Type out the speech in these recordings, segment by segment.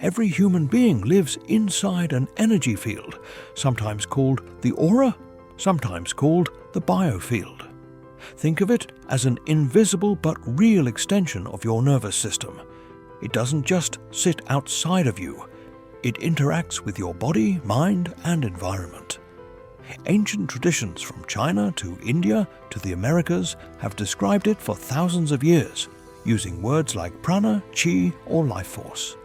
Every human being lives inside an energy field, sometimes called the aura, sometimes called the biofield. Think of it as an invisible but real extension of your nervous system. It doesn't just sit outside of you. It interacts with your body, mind, and environment. Ancient traditions from China to India to the Americas have described it for thousands of years, using words like prana, chi, or life force.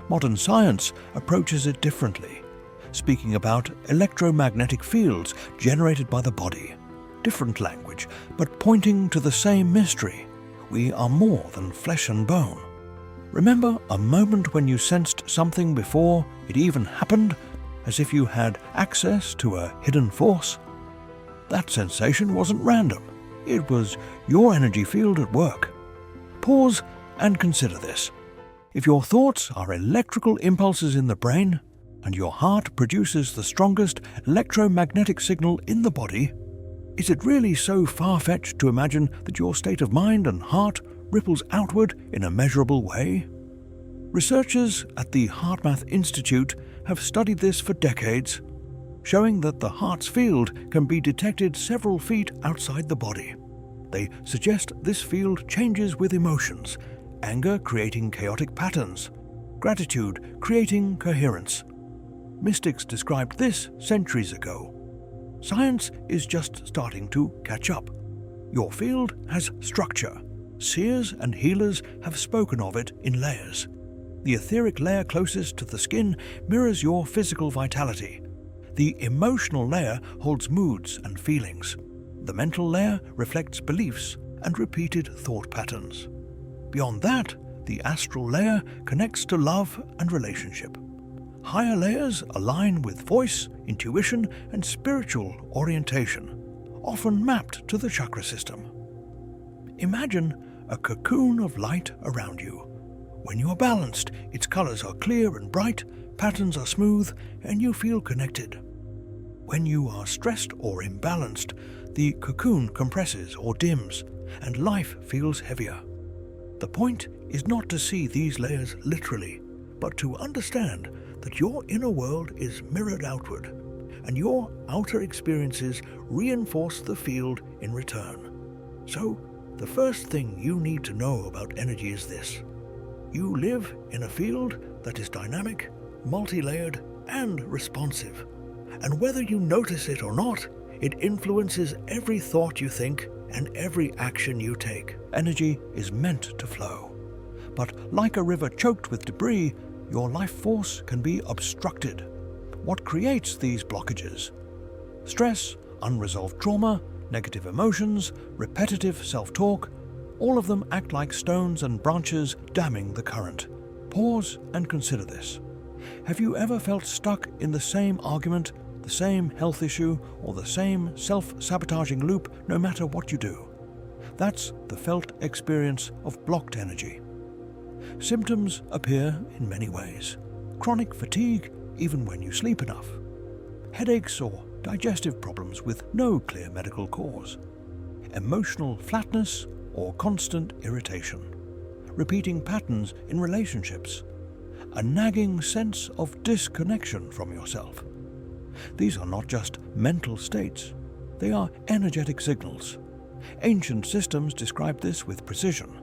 Modern science approaches it differently, speaking about electromagnetic fields generated by the body. Different language, but pointing to the same mystery. We are more than flesh and bone. Remember a moment when you sensed something before it even happened, as if you had access to a hidden force? That sensation wasn't random. It was your energy field at work. Pause and consider this. If your thoughts are electrical impulses in the brain, and your heart produces the strongest electromagnetic signal in the body, is it really so far-fetched to imagine that your state of mind and heart ripples outward in a measurable way? Researchers at the HeartMath Institute have studied this for decades, showing that the heart's field can be detected several feet outside the body. They suggest this field changes with emotions, anger creating chaotic patterns, gratitude creating coherence. Mystics described this centuries ago. Science is just starting to catch up. Your field has structure. Seers and healers have spoken of it in layers. The etheric layer closest to the skin mirrors your physical vitality. The emotional layer holds moods and feelings. The mental layer reflects beliefs and repeated thought patterns. Beyond that, the astral layer connects to love and relationship. Higher layers align with voice, intuition, and spiritual orientation, often mapped to the chakra system. Imagine a cocoon of light around you. When you are balanced, its colors are clear and bright, patterns are smooth, and you feel connected. When you are stressed or imbalanced, the cocoon compresses or dims, and life feels heavier. The point is not to see these layers literally, but to understand that your inner world is mirrored outward, and your outer experiences reinforce the field in return. So, the first thing you need to know about energy is this. You live in a field that is dynamic, multi-layered, and responsive. And whether you notice it or not, it influences every thought you think and every action you take. Energy is meant to flow. But like a river choked with debris, your life force can be obstructed. What creates these blockages? Stress, unresolved trauma, negative emotions, repetitive self-talk, all of them act like stones and branches damming the current. Pause and consider this. Have you ever felt stuck in the same argument, the same health issue, or the same self-sabotaging loop no matter what you do? That's the felt experience of blocked energy. Symptoms appear in many ways. Chronic fatigue, even when you sleep enough. Headaches or digestive problems with no clear medical cause. Emotional flatness or constant irritation. Repeating patterns in relationships. A nagging sense of disconnection from yourself. These are not just mental states, they are energetic signals. Ancient systems describe this with precision.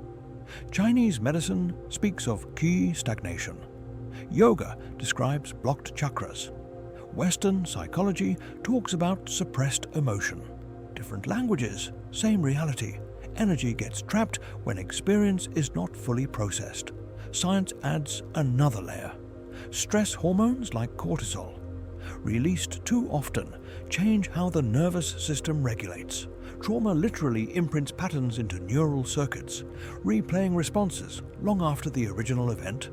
Chinese medicine speaks of qi stagnation. Yoga describes blocked chakras. Western psychology talks about suppressed emotion. Different languages, same reality. Energy gets trapped when experience is not fully processed. Science adds another layer. Stress hormones like cortisol, released too often, change how the nervous system regulates. Trauma literally imprints patterns into neural circuits, replaying responses long after the original event.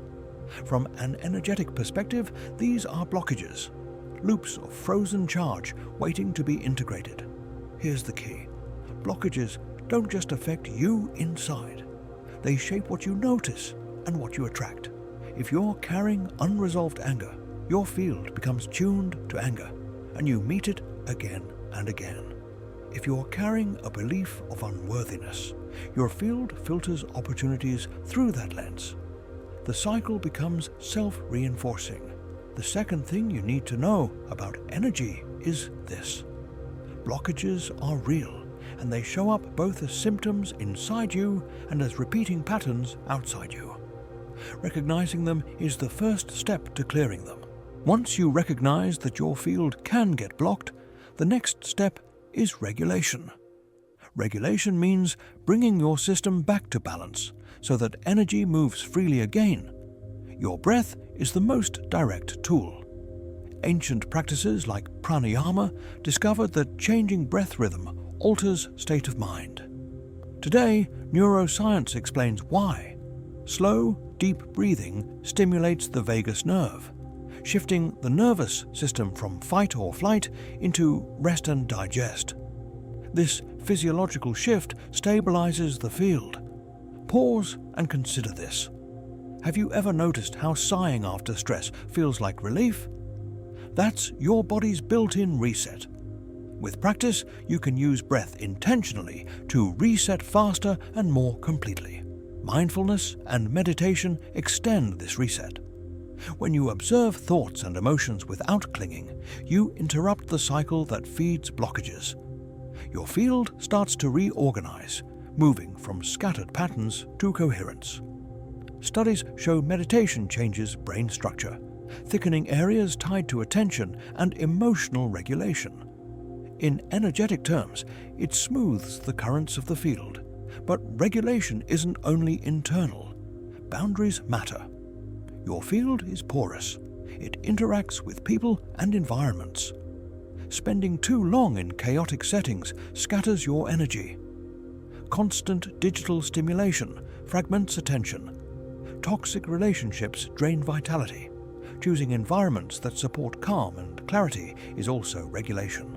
From an energetic perspective, these are blockages, loops of frozen charge waiting to be integrated. Here's the key. Blockages don't just affect you inside. They shape what you notice and what you attract. If you're carrying unresolved anger, your field becomes tuned to anger, and you meet it again and again. If you're carrying a belief of unworthiness, your field filters opportunities through that lens. the cycle becomes self-reinforcing. The second thing you need to know about energy is this. Blockages are real, and they show up both as symptoms inside you and as repeating patterns outside you. Recognizing them is the first step to clearing them. Once you recognize that your field can get blocked, the next step is regulation. Regulation means bringing your system back to balance so that energy moves freely again. Your breath is the most direct tool. Ancient practices like pranayama discovered that changing breath rhythm alters state of mind. Today, neuroscience explains why. Slow, deep breathing stimulates the vagus nerve, shifting the nervous system from fight or flight into rest and digest. This physiological shift stabilizes the field. Pause and consider this. Have you ever noticed how sighing after stress feels like relief? That's your body's built-in reset. With practice, you can use breath intentionally to reset faster and more completely. Mindfulness and meditation extend this reset. When you observe thoughts and emotions without clinging, you interrupt the cycle that feeds blockages. Your field starts to reorganize, moving from scattered patterns to coherence. Studies show meditation changes brain structure, thickening areas tied to attention and emotional regulation. In energetic terms, it smooths the currents of the field. But regulation isn't only internal. Boundaries matter. Your field is porous. It interacts with people and environments. Spending too long in chaotic settings scatters your energy. Constant digital stimulation fragments attention. Toxic relationships drain vitality. Choosing environments that support calm and clarity is also regulation.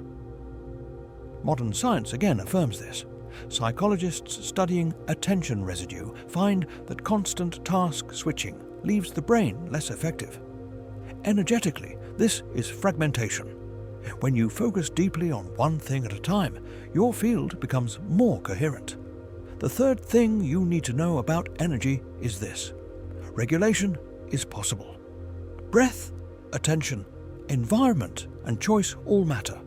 Modern science again affirms this. Psychologists studying attention residue find that constant task switching leaves the brain less effective. Energetically, this is fragmentation. When you focus deeply on one thing at a time, your field becomes more coherent. The third thing you need to know about energy is this. Regulation is possible. Breath, attention, environment, and choice all matter.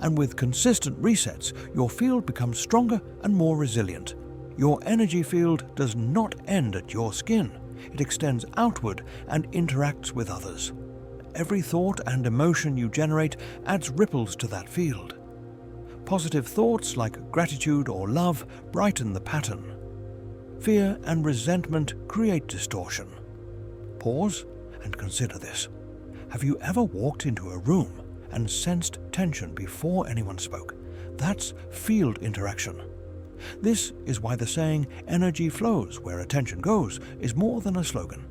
And with consistent resets, your field becomes stronger and more resilient. Your energy field does not end at your skin. It extends outward and interacts with others. Every thought and emotion you generate adds ripples to that field. Positive thoughts like gratitude or love brighten the pattern. Fear and resentment create distortion. Pause and consider this. Have you ever walked into a room and sensed tension before anyone spoke? That's field interaction. This is why the saying, "energy flows where attention goes," is more than a slogan.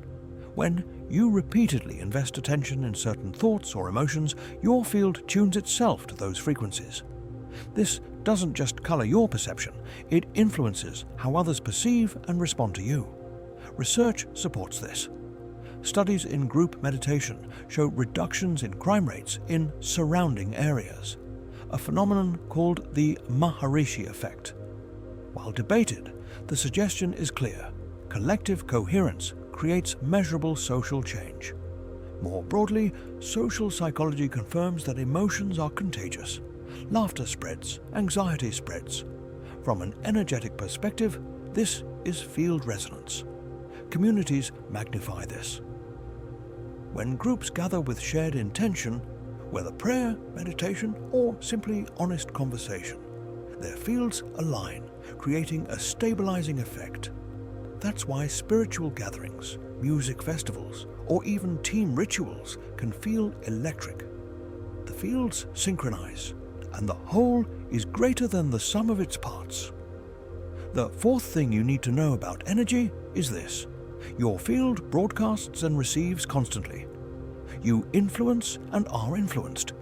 When you repeatedly invest attention in certain thoughts or emotions, your field tunes itself to those frequencies. This doesn't just color your perception, it influences how others perceive and respond to you. Research supports this. Studies in group meditation show reductions in crime rates in surrounding areas, a phenomenon called the Maharishi effect. While debated, the suggestion is clear. Collective coherence creates measurable social change. More broadly, social psychology confirms that emotions are contagious. Laughter spreads, anxiety spreads. From an energetic perspective, this is field resonance. Communities magnify this. When groups gather with shared intention, whether prayer, meditation, or simply honest conversation, their fields align, creating a stabilizing effect. That's why spiritual gatherings, music festivals, or even team rituals can feel electric. The fields synchronize, and the whole is greater than the sum of its parts. The fourth thing you need to know about energy is this. Your field broadcasts and receives constantly. You influence and are influenced,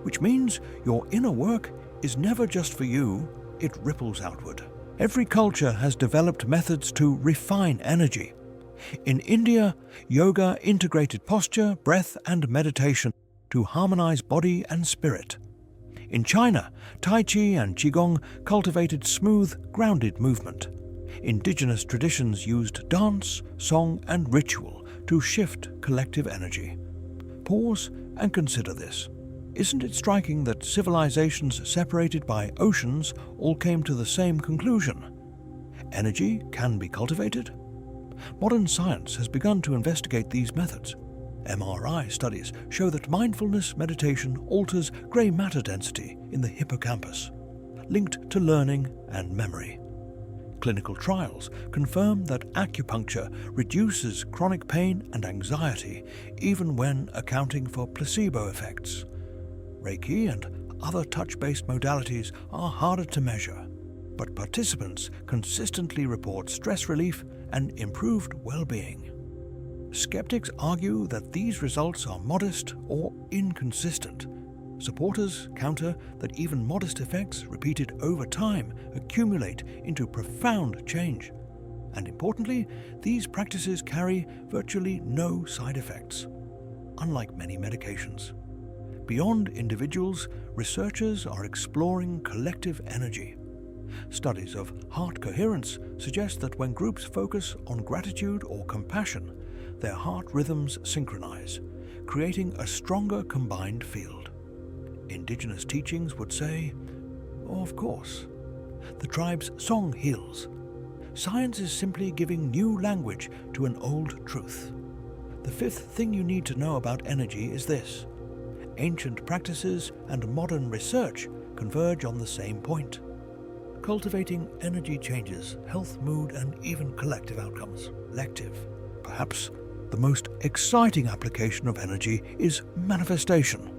which means your inner work is never just for you, it ripples outward. Every culture has developed methods to refine energy. In India, yoga integrated posture, breath, and meditation to harmonize body and spirit. In China, Tai Chi and Qigong cultivated smooth, grounded movement. Indigenous traditions used dance, song, and ritual to shift collective energy. Pause and consider this. Isn't it striking that civilizations separated by oceans all came to the same conclusion? Energy can be cultivated? Modern science has begun to investigate these methods. MRI studies show that mindfulness meditation alters grey matter density in the hippocampus, linked to learning and memory. Clinical trials confirm that acupuncture reduces chronic pain and anxiety even when accounting for placebo effects. Reiki and other touch-based modalities are harder to measure, but participants consistently report stress relief and improved well-being. Skeptics argue that these results are modest or inconsistent. Supporters counter that even modest effects repeated over time accumulate into profound change. And importantly, these practices carry virtually no side effects, unlike many medications. Beyond individuals, researchers are exploring collective energy. Studies of heart coherence suggest that when groups focus on gratitude or compassion, their heart rhythms synchronize, creating a stronger combined field. Indigenous teachings would say, of course, the tribe's song heals. Science is simply giving new language to an old truth. The fifth thing you need to know about energy is this. Ancient practices and modern research converge on the same point. Cultivating energy changes health, mood, and even collective outcomes. Lective. Perhaps the most exciting application of energy is manifestation,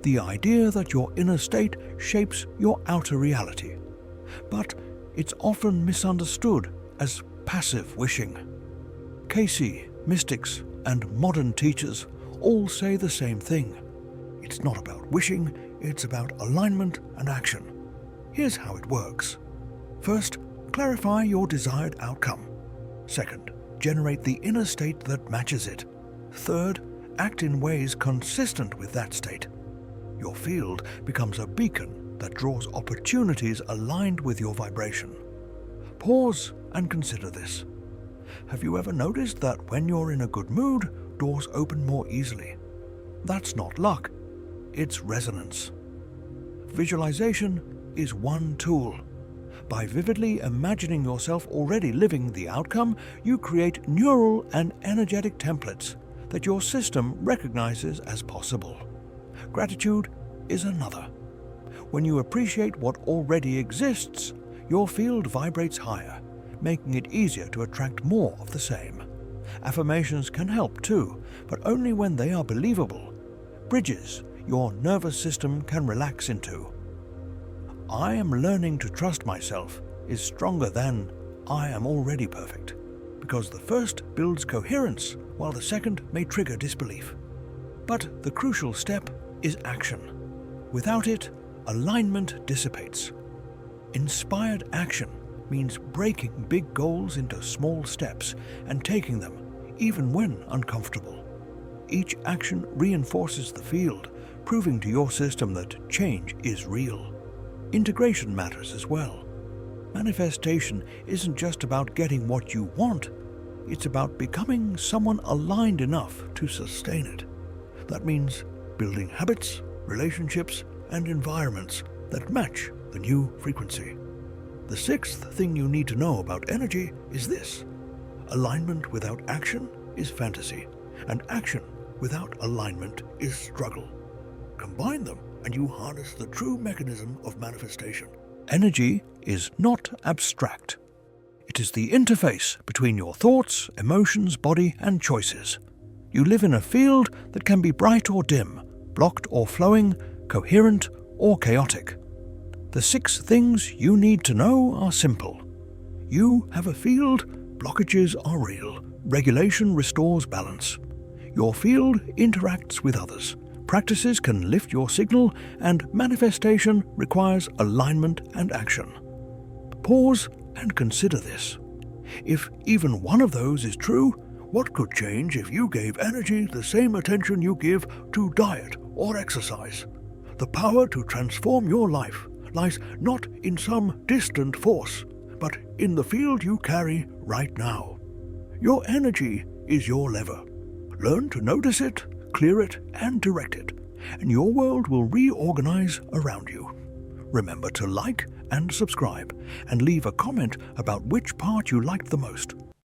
the idea that your inner state shapes your outer reality. But it's often misunderstood as passive wishing. Casey, mystics, and modern teachers all say the same thing. It's not about wishing, it's about alignment and action. Here's how it works. First, clarify your desired outcome. Second, generate the inner state that matches it. Third, act in ways consistent with that state. Your field becomes a beacon that draws opportunities aligned with your vibration. Pause and consider this. Have you ever noticed that when you're in a good mood, doors open more easily? That's not luck, it's resonance. Visualization is one tool. By vividly imagining yourself already living the outcome, you create neural and energetic templates that your system recognizes as possible. Gratitude is another. When you appreciate what already exists, your field vibrates higher, making it easier to attract more of the same. Affirmations can help too, but only when they are believable. Bridges your nervous system can relax into. I am learning to trust myself is stronger than I am already perfect, because the first builds coherence while the second may trigger disbelief. But the crucial step is action. Without it, alignment dissipates. Inspired action means breaking big goals into small steps and taking them, even when uncomfortable. Each action reinforces the field, proving to your system that change is real. Integration matters as well. Manifestation isn't just about getting what you want, it's about becoming someone aligned enough to sustain it. That means building habits, relationships, and environments that match the new frequency. The sixth thing you need to know about energy is this. Alignment without action is fantasy, and action without alignment is struggle. Combine them, and you harness the true mechanism of manifestation. Energy is not abstract. It is the interface between your thoughts, emotions, body, and choices. You live in a field that can be bright or dim, blocked or flowing, coherent or chaotic. The 6 things you need to know are simple. You have a field, blockages are real. Regulation restores balance. Your field interacts with others. Practices can lift your signal, and manifestation requires alignment and action. Pause and consider this. If even one of those is true, what could change if you gave energy the same attention you give to diet or exercise? The power to transform your life lies not in some distant force, but in the field you carry right now. Your energy is your lever. Learn to notice it, clear it, and direct it, and your world will reorganize around you. Remember to like and subscribe, and leave a comment about which part you liked the most.